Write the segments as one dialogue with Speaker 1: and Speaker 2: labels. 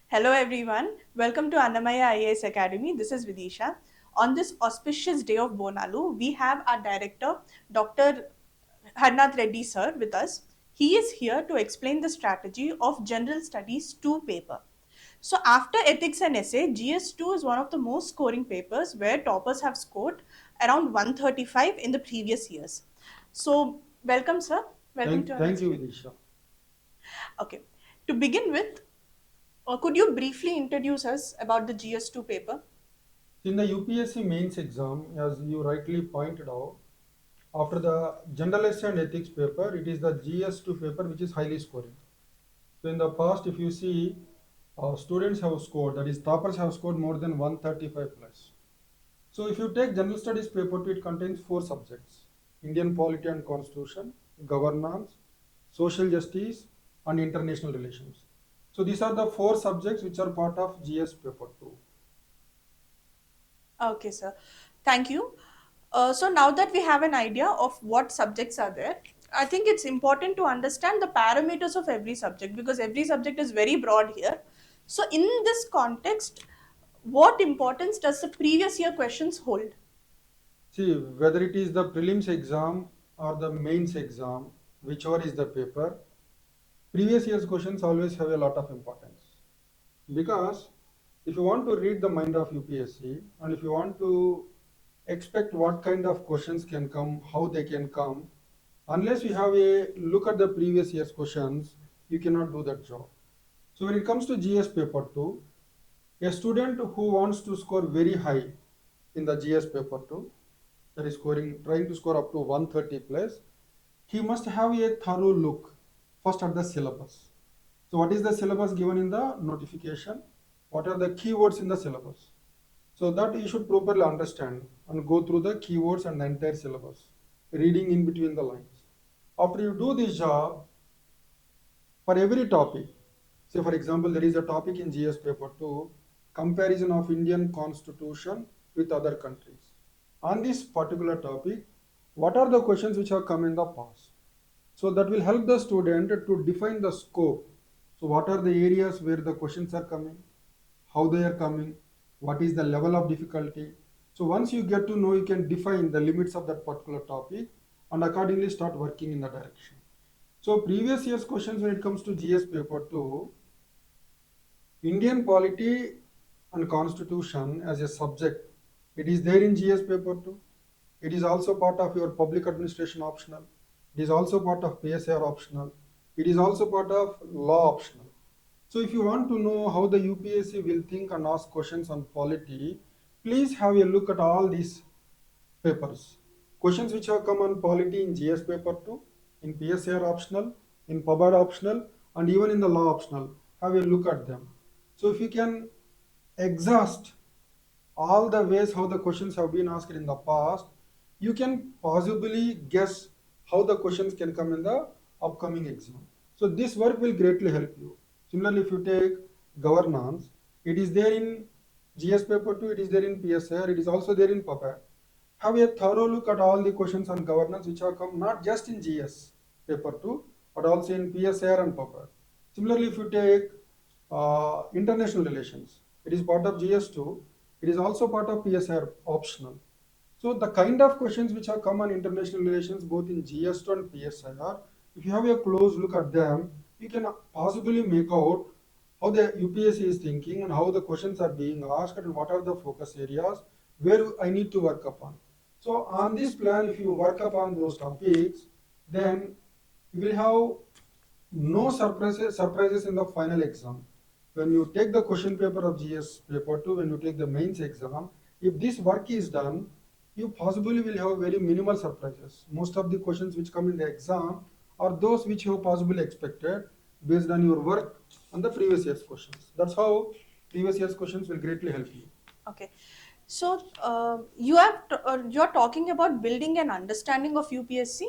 Speaker 1: Hello everyone, welcome to Annamaya IAS Academy. This is Vidisha. On this auspicious day of Bonalu, we have our director, Dr. Harnath Reddy sir with us. He is here to explain the strategy of General Studies 2 paper. So after Ethics and Essay, GS2 is one of the most scoring papers where toppers have scored around 135 in the previous years. So welcome sir, welcome to our
Speaker 2: Thank you,
Speaker 1: institute.
Speaker 2: Vidisha.
Speaker 1: Okay, to begin with, could you briefly introduce us about the GS2 paper?
Speaker 2: In the UPSC mains exam, as you rightly pointed out, after the General Essay and Ethics paper, it is the GS2 paper which is highly scoring. So in the past, if you see, students have scored, that is, toppers have scored more than 135 plus. So if you take General Studies paper 2, it contains 4 subjects: Indian polity and constitution, governance, social justice, and international relations. So these are the 4 subjects which are part of GS paper 2.
Speaker 1: Okay, sir. Thank you. So now that we have an idea of what subjects are there, I think it's important to understand the parameters of every subject because every subject is very broad here. So in this context, what importance does the previous year questions hold?
Speaker 2: See, whether it is the prelims exam or the mains exam, whichever is the paper, previous year's questions always have a lot of importance. Because if you want to read the mind of UPSC and if you want to expect what kind of questions can come, how they can come, unless you have a look at the previous year's questions, you cannot do that job. So when it comes to GS paper 2, a student who wants to score very high in the GS paper 2, that is trying to score up to 130 plus, he must have a thorough look first at the syllabus. So what is the syllabus given in the notification? What are the keywords in the syllabus? So that you should properly understand and go through the keywords and the entire syllabus, reading in between the lines. After you do this job, for every topic, say for example, there is a topic in GS paper 2, comparison of Indian constitution with other countries. On this particular topic, what are the questions which have come in the past? So that will help the student to define the scope. So what are the areas where the questions are coming, how they are coming, what is the level of difficulty. So once you get to know, you can define the limits of that particular topic and accordingly start working in that direction. So previous year's questions when it comes to GS paper 2, Indian polity and constitution as a subject, it is there in GS paper 2. It is also part of your public administration optional. It is also part of PSR optional. It is also part of law optional. So if you want to know how the UPSC will think and ask questions on polity, please have a look at all these papers. Questions which have come on polity in GS paper 2, in PSR optional, in PUBAD optional, and even in the law optional. Have a look at them. So if you can exhaust all the ways how the questions have been asked in the past, you can possibly guess how the questions can come in the upcoming exam. So this work will greatly help you. Similarly, if you take governance, it is there in GS paper 2, it is there in PSR, it is also there in PUBAD. Have a thorough look at all the questions on governance which have come not just in GS paper 2, but also in PSR and PUBAD. Similarly, if you take international relations, it is part of GS2, it is also part of PSR optional. So the kind of questions which have come on international relations both in GS2 and PSR, if you have a close look at them, you can possibly make out how the UPSC is thinking and how the questions are being asked and what are the focus areas where I need to work upon. So on this plan, if you work upon those topics, then you will have no surprises in the final exam. When you take the question paper of GS paper 2, when you take the mains exam, if this work is done, you possibly will have very minimal surprises. Most of the questions which come in the exam are those which you have possibly expected based on your work on the previous year's questions. That's how previous year's questions will greatly help you.
Speaker 1: Okay. So you're talking about building an understanding of UPSC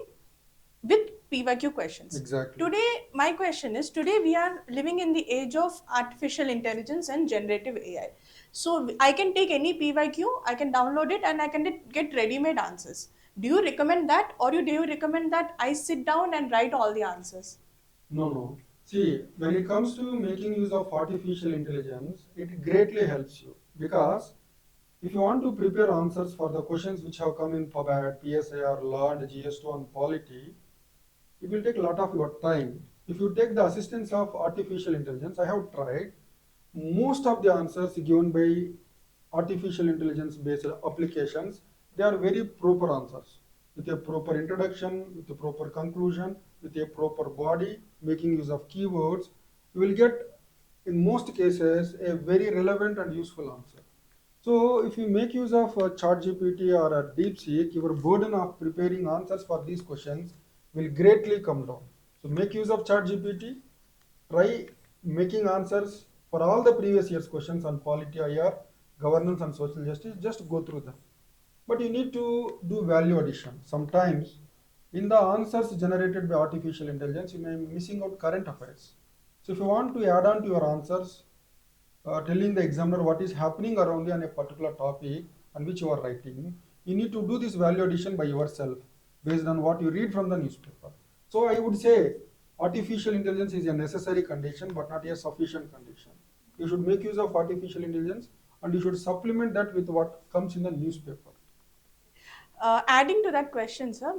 Speaker 1: with PYQ questions.
Speaker 2: Exactly.
Speaker 1: Today, my question is today we are living in the age of artificial intelligence and generative AI. So I can take any PYQ, I can download it, and I can get ready-made answers. Do you recommend that, or do you recommend that I sit down and write all the answers?
Speaker 2: No, no. See, when it comes to making use of artificial intelligence, it greatly helps you because if you want to prepare answers for the questions which have come in PubAd, PSI or Law and GS2 on polity, it will take a lot of your time. If you take the assistance of artificial intelligence, I have tried, most of the answers given by artificial intelligence based applications, they are very proper answers with a proper introduction, with a proper conclusion, with a proper body, making use of keywords. You will get, in most cases, a very relevant and useful answer. So if you make use of ChatGPT or a DeepSeek, your burden of preparing answers for these questions will greatly come down. So make use of ChatGPT, try making answers for all the previous year's questions on polity IR, governance and social justice, just go through them. But you need to do value addition. Sometimes in the answers generated by artificial intelligence, you may be missing out current affairs. So if you want to add on to your answers, telling the examiner what is happening around you on a particular topic on which you are writing, you need to do this value addition by yourself based on what you read from the newspaper. So I would say artificial intelligence is a necessary condition but not a sufficient condition. You should make use of artificial intelligence and you should supplement that with what comes in the newspaper.
Speaker 1: Adding to that question, sir,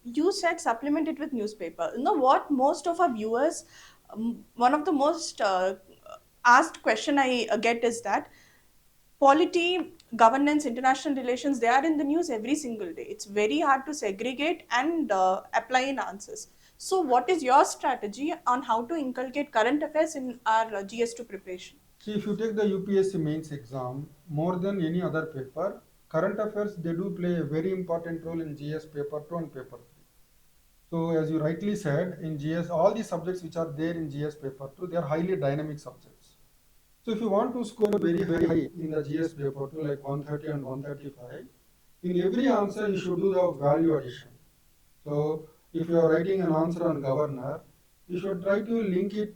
Speaker 1: you said supplement it with newspaper. You know what? Most of our viewers, one of the most asked question I get is that polity, governance, international relations, they are in the news every single day. It's very hard to segregate and apply in answers. So, what is your strategy on how to inculcate current affairs in our GS2 preparation?
Speaker 2: See, if you take the UPSC mains exam, more than any other paper, current affairs they do play a very important role in GS paper 2 and paper 3. So as you rightly said, in GS, all the subjects which are there in GS paper 2, they are highly dynamic subjects. So if you want to score very high in the GS paper 2, like 130 and 135, in every answer you should do the value addition. So if you are writing an answer on governor, you should try to link it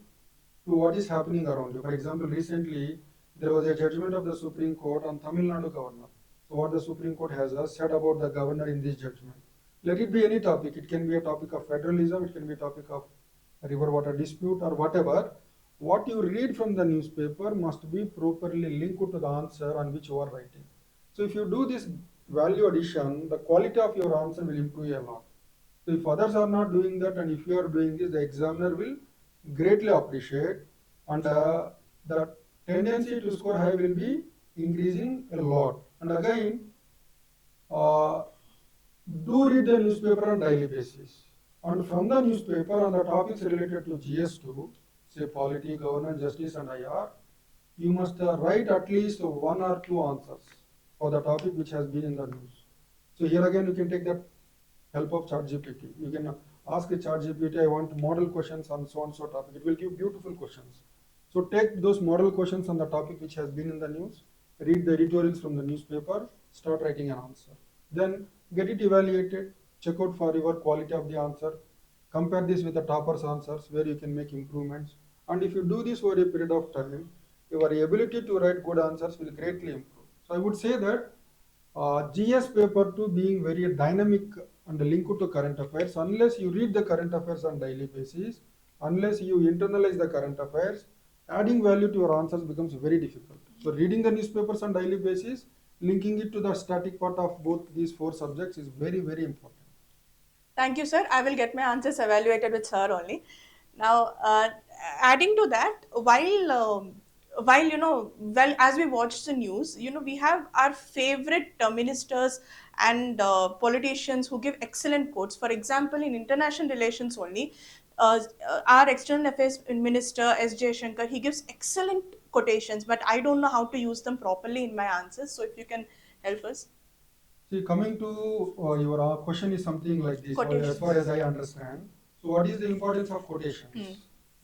Speaker 2: to what is happening around you. For example, recently there was a judgment of the Supreme Court on Tamil Nadu governor. So what the Supreme Court has said about the governor in this judgment. Let it be any topic. It can be a topic of federalism, it can be a topic of river water dispute or whatever. What you read from the newspaper must be properly linked to the answer on which you are writing. So if you do this value addition, the quality of your answer will improve a lot. So if others are not doing that and if you are doing this, the examiner will greatly appreciate and the tendency to score high will be increasing a lot. And again, uh, do read the newspaper on daily basis. And from the newspaper on the topics related to GS2, say polity, governance, justice and IR, you must write at least one or two answers for the topic which has been in the news. So here again you can take the help of ChatGPT. You can ask a ChatGPT, I want model questions on so and so topic. It will give beautiful questions. So take those model questions on the topic which has been in the news, read the editorials from the newspaper, start writing an answer. Then get it evaluated, check out for your quality of the answer, compare this with the topper's answers where you can make improvements. And if you do this over a period of time, your ability to write good answers will greatly improve. So I would say that GS paper 2 being very dynamic and linked to current affairs, unless you read the current affairs on daily basis, unless you internalize the current affairs, adding value to your answers becomes very difficult. So reading the newspapers on daily basis, linking it to the static part of both these four subjects is very, very important.
Speaker 1: Thank you, sir. I will get my answers evaluated with sir only. Now, adding to that, while well, as we watch the news, we have our favorite ministers and politicians who give excellent quotes. For example, in international relations only, our external affairs minister S. Shankar, he gives excellent quotations, but I don't know how to use them properly in my answers. So, if you can help us,
Speaker 2: See, coming to your question is something like this, or as far as
Speaker 1: quotations.
Speaker 2: I understand. So, what is the importance of
Speaker 1: Hmm.
Speaker 2: quotations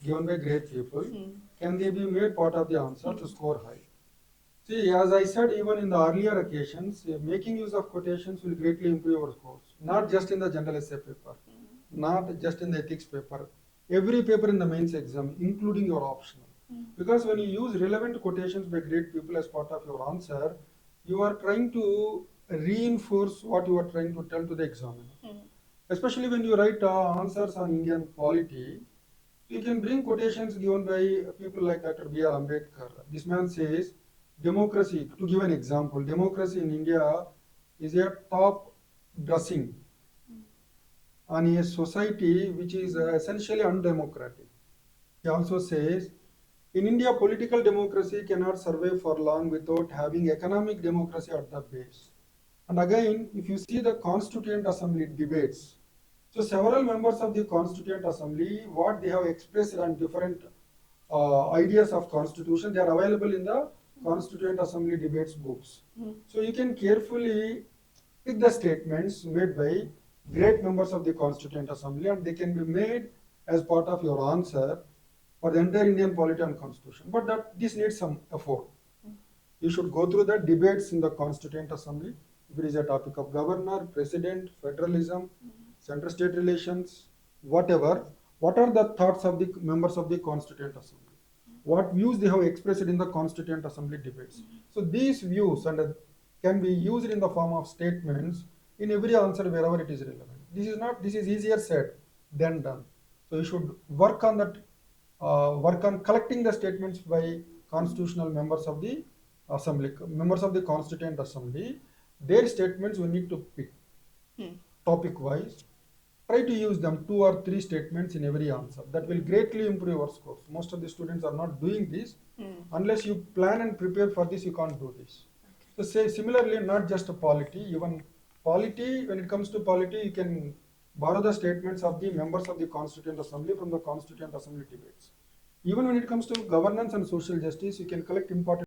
Speaker 2: given by great people?
Speaker 1: Hmm.
Speaker 2: Can they be made part of the answer to score high? See, as I said, even in the earlier occasions, making use of quotations will greatly improve your scores. Not just in the general essay paper, not just in the ethics paper, every paper in the mains exam, including your optional. Because when you use relevant quotations by great people as part of your answer, you are trying to reinforce what you are trying to tell to the examiner.
Speaker 1: Hmm.
Speaker 2: Especially when you write answers on Indian polity, You can bring quotations given by people like Dr. B.R. Ambedkar. This man says, democracy, to give an example, democracy in India is a top dressing on a society which is essentially undemocratic. He also says, in India, political democracy cannot survive for long without having economic democracy at the base. And again, if you see the Constituent Assembly debates, so several members of the Constituent Assembly, what they have expressed on different ideas of Constitution, they are available in the Constituent Assembly debates books. So you can carefully pick the statements made by great members of the Constituent Assembly, and they can be made as part of your answer for the entire Indian polity and constitution. But that this needs some effort. You should go through the debates in the Constituent Assembly. If it is a topic of governor, president, federalism, center-state relations, whatever, what are the thoughts of the members of the Constituent Assembly? What views they have expressed in the Constituent Assembly debates. So these views can be used in the form of statements in every answer wherever it is relevant. This is easier said than done. So you should work on collecting the statements by constitutional members of the assembly, members of the Constituent Assembly. Their statements we need to pick topic wise. Try to use them 2 or 3 statements in every answer. That will greatly improve your scores. Most of the students are not doing this. Unless you plan and prepare for this, you can't do this. So say similarly, not just a polity, even polity, when it comes to polity, you can borrow the statements of the members of the Constituent Assembly from the Constituent Assembly debates. Even when it comes to governance and social justice, you can collect important